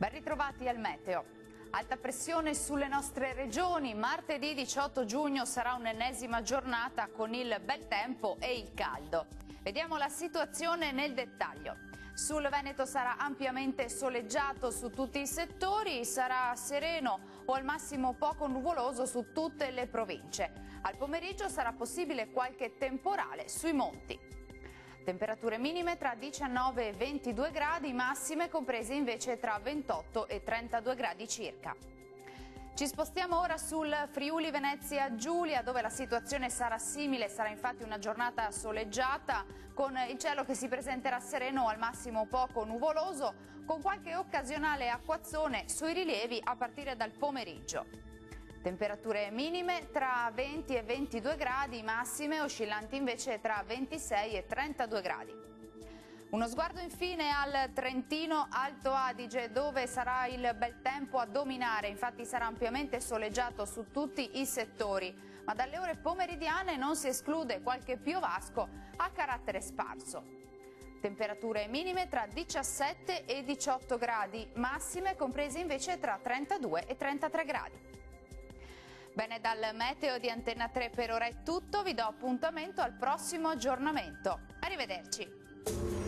Ben ritrovati al meteo. Alta pressione sulle nostre regioni. Martedì 18 giugno sarà un'ennesima giornata con il bel tempo e il caldo. Vediamo la situazione nel dettaglio. Sul Veneto sarà ampiamente soleggiato su tutti i settori, sarà sereno o al massimo poco nuvoloso su tutte le province. Al pomeriggio sarà possibile qualche temporale sui monti. Temperature minime tra 19 e 22 gradi, massime comprese invece tra 28 e 32 gradi circa. Ci spostiamo ora sul Friuli Venezia Giulia, dove la situazione sarà simile, sarà infatti una giornata soleggiata con il cielo che si presenterà sereno o al massimo poco nuvoloso, con qualche occasionale acquazzone sui rilievi a partire dal pomeriggio. Temperature minime tra 20 e 22 gradi, massime oscillanti invece tra 26 e 32 gradi. Uno sguardo infine al Trentino Alto Adige, dove sarà il bel tempo a dominare, infatti sarà ampiamente soleggiato su tutti i settori, ma dalle ore pomeridiane non si esclude qualche piovasco a carattere sparso. Temperature minime tra 17 e 18 gradi, massime comprese invece tra 32 e 33 gradi. Bene, dal meteo di Antenna 3 per ora è tutto, vi do appuntamento al prossimo aggiornamento. Arrivederci!